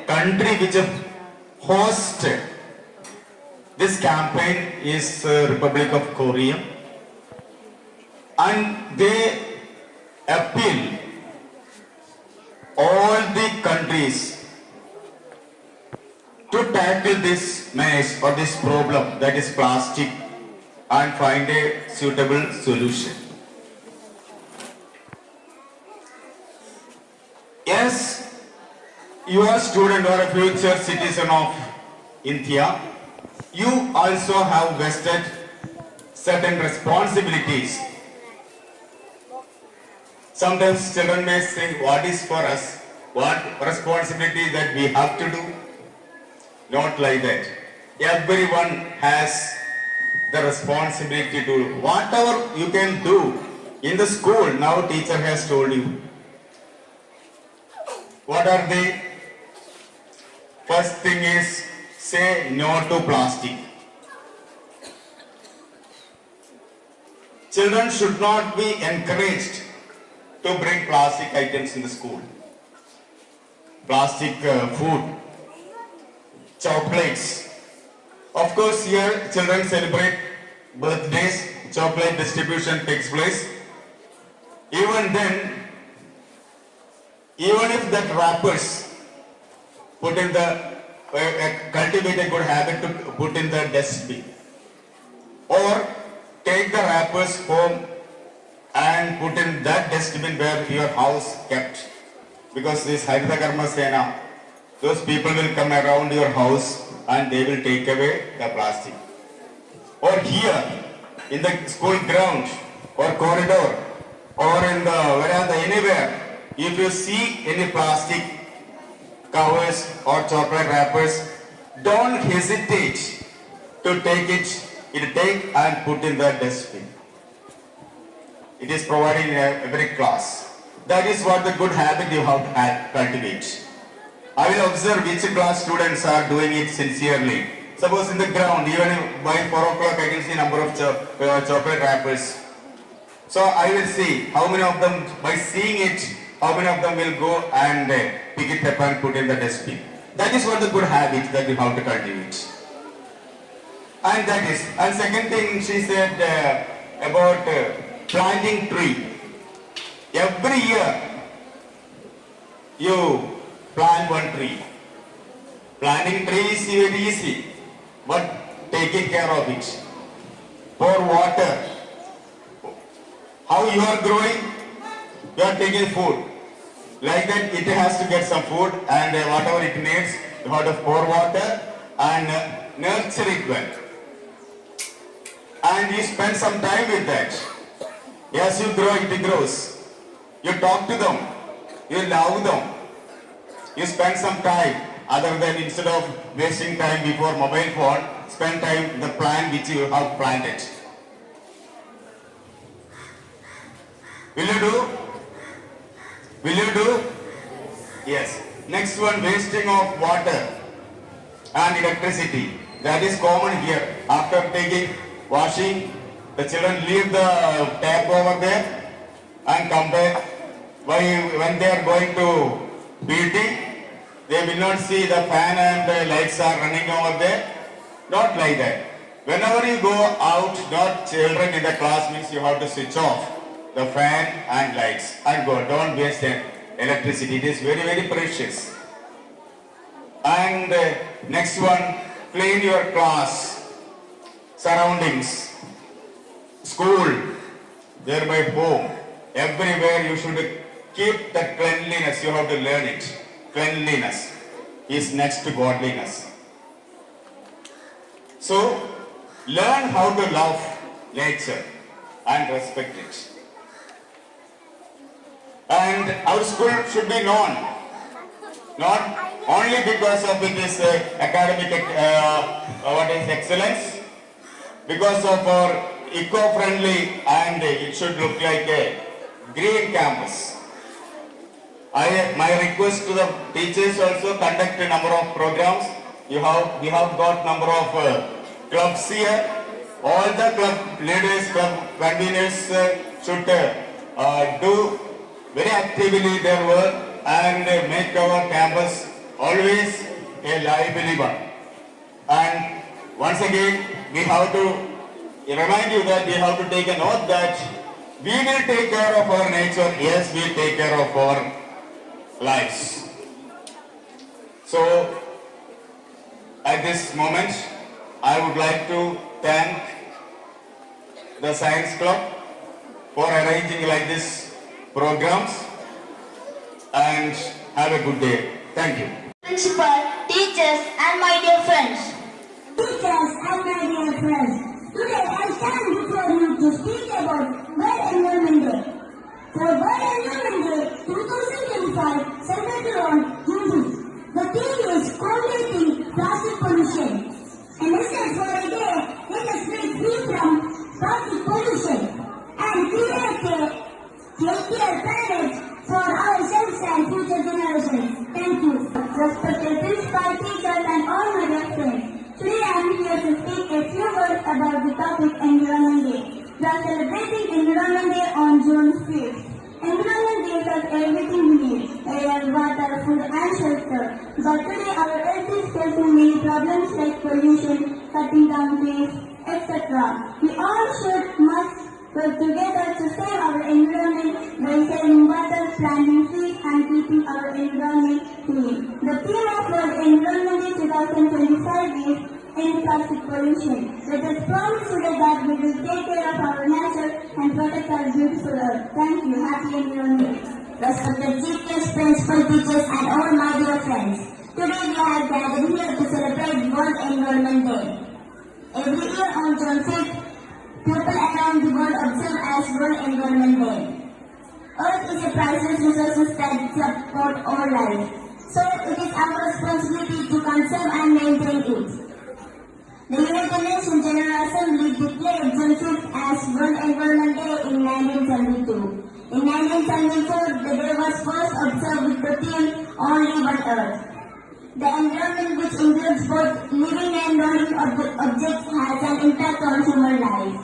country which hosts this campaign is Republic of Korea, and they appeal all the countries to tackle this mess or this problem, that is plastic, and find a suitable solution. Yes, you are a student or a future citizen of India, you also have vested certain responsibilities. Sometimes children may think, what is for us? What responsibility that we have to do? Not like that. Everyone has the responsibility to do whatever you can do in the school. Now teacher has told you. What are they? First thing is, say no to plastic. Children should not be encouraged to bring plastic items in the school. Plastic food, chocolates. Of course, here children celebrate birthdays, chocolate distribution takes place. Even then, even if that wrappers put in the cultivate a good habit to put in the dustbin, or take the wrappers home and put in that dustbin where your house kept, because this Haritha Karma Sena, those people will come around your house and they will take away the plastic. Or here in the school ground or corridor or in the veranda, anywhere, if you see any plastic covers or chocolate wrappers, don't hesitate to take and put in the dustbin. It is provided in every class. That is what the good habit you have to cultivate. I will observe which class students are doing it sincerely. Suppose in the ground, even by 4 o'clock I can see number of chocolate wrappers. So I will see how many of them, by seeing it, how many of them will go and pick it up and put in the dustbin. That is what the good habit that you have to cultivate. And that is, and second thing she said about planting tree. Every year you plant one tree. Planting tree is very easy, but taking care of it. Pour water. How you are growing? You are taking food. Like that, it has to get some food, and whatever it needs, you have to pour water and nurture it well. And you spend some time with that. As you grow, it grows. You talk to them. You love them. You spend some time, other than instead of wasting time before mobile phone, spend time in the plant which you have planted. Will you do? Will you do? Yes. Next one, wasting of water and electricity. That is common here. After taking washing, the children leave the tap over there and come back. When they are going to PT, they will not see the fan and the lights are running over there. Not like that. Whenever you go out, not children in the class, means you have to switch off the fan and lights and go. Don't waste electricity. It is very, very precious. And next one, clean your class surroundings, school, thereby home. Everywhere you should keep the cleanliness. You have to learn it. Cleanliness is next to godliness. So, learn how to love nature and respect it. And our school should be known, not only because of its academic excellence, because of our eco-friendly, and it should look like a green campus. My request to the teachers also, conduct a number of programs. We have got number of clubs here. All the club leaders, club conveners should do very actively their work and make our campus always a lively one. And once again, we have to remind you that we have to take an oath that we will take care of our nature, yes, we will take care of our lives. So, at this moment, I would like to thank the Science Club for arranging like this programs, and have a good day. Thank you. Principal, teachers and my dear friends. Teachers and my dear friends, today I stand before you to speak about World Environment Day. For World Environment Day 2025 celebrated on June 5th, the theme is combating plastic pollution. And instead for a day, let us break free from plastic pollution and create a healthier planet for ourselves and future generations. Thank you. Respected principal, teachers and all my dear friends, today I am here to speak a few words about the topic Environment Day. We are celebrating Environment Day on June 5th. Environment gives us everything we need: air, water, food and shelter. But today our earth is facing many problems like pollution, cutting down trees, etc. We all must work together to save our environment by saving water, planting trees and keeping our environment clean. The theme of World Environment Day 2025 is End Plastic Pollution. Let us promise today that we will take care of our nature and protect our beautiful earth. Thank you. Happy Environment Day. Respected chief guests, principal, teachers and all my dear friends. Today we are gathered here to celebrate World Environment Day. Every year on June 5th, people around the world observe as World Environment Day. Earth is a priceless resource that support all life. So it is our responsibility to conserve and maintain it. The United Nations General Assembly declared June 5th as World Environment Day in 1972. In 1974, the day was first observed with the theme Only One Earth. The environment, which includes both living and non-living objects, has an impact on human life.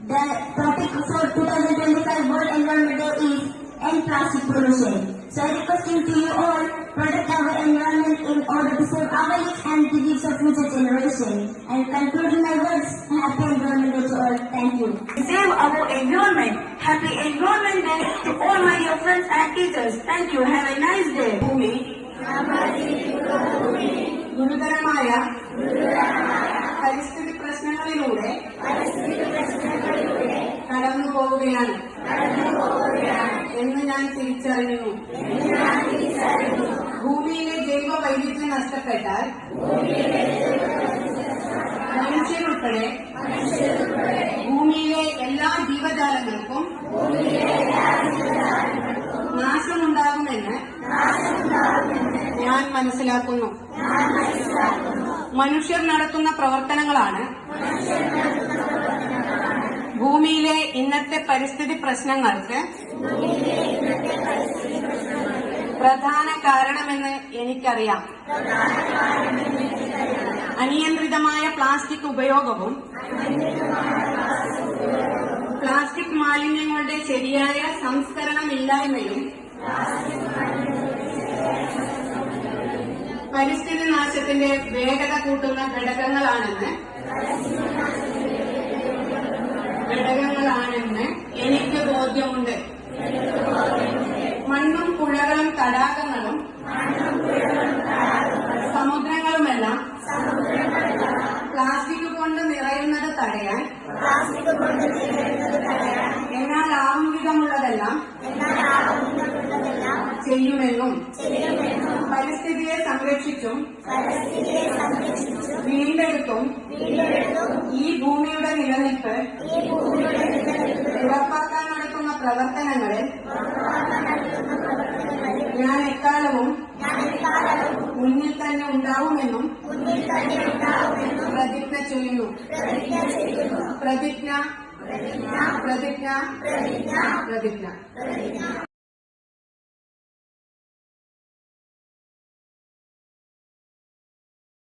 The topic for 2025 World Environment Day is End Plastic Pollution. So I requesting to you all, protect our environment in order to save our lives and the lives of future generations. And concluding my words, Happy Environment Day to all. Thank you. Save our environment. Happy Environment Day to all my dear friends and teachers. Thank you. Have a nice day. ഗുരുതരമായ പരിസ്ഥിതി പ്രശ്നങ്ങളിലൂടെ കടന്നു പോവുകയാണ് എന്ന് ഞാൻ തിരിച്ചറിയുന്നു. ഭൂമിയിലെ ജൈവ വൈവിധ്യം നഷ്ടപ്പെട്ടാൽ മനുഷ്യരുൾപ്പെടെ ഭൂമിയിലെ എല്ലാ ജീവജാലങ്ങൾക്കും നാശമുണ്ടാകുമെന്ന് ഞാൻ മനസ്സിലാക്കുന്നു. മനുഷ്യർ നടത്തുന്ന പ്രവർത്തനങ്ങളാണ് ഭൂമിയിലെ ഇന്നത്തെ പരിസ്ഥിതി പ്രശ്നങ്ങൾക്ക് പ്രധാന കാരണമെന്ന് എനിക്കറിയാം. അനിയന്ത്രിതമായ പ്ലാസ്റ്റിക് ഉപയോഗവും പ്ലാസ്റ്റിക് മാലിന്യങ്ങളുടെ ശരിയായ സംസ്കരണമില്ലായ്മയും പരിസ്ഥിതി നാശത്തിന്റെ വേഗത കൂട്ടുന്ന ഘടകങ്ങളാണെന്ന് എനിക്ക് ബോധ്യമുണ്ട്. മണ്ണും പുഴകളും തടാകങ്ങളും സമുദ്രങ്ങളുമെല്ലാം പ്ലാസ്റ്റിക് കൊണ്ട് നിറയുന്നത് തടയാൻ എന്നാൽ ആവും വിധമുള്ളതെല്ലാം ചെയ്യുമെന്നും പരിസ്ഥിതിയെ സംരക്ഷിച്ചും വീണ്ടെടുത്തും ഈ ഭൂമിയുടെ നിലനിൽപ്പ് ഉറപ്പാക്കാൻ നടത്തുന്ന പ്രവർത്തനങ്ങളിൽ ഞാൻ എക്കാലവും മുന്നിൽ തന്നെ ഉണ്ടാവുമെന്നും പ്രതിജ്ഞ ചെയ്യുന്നു. പ്രതിജ്ഞ.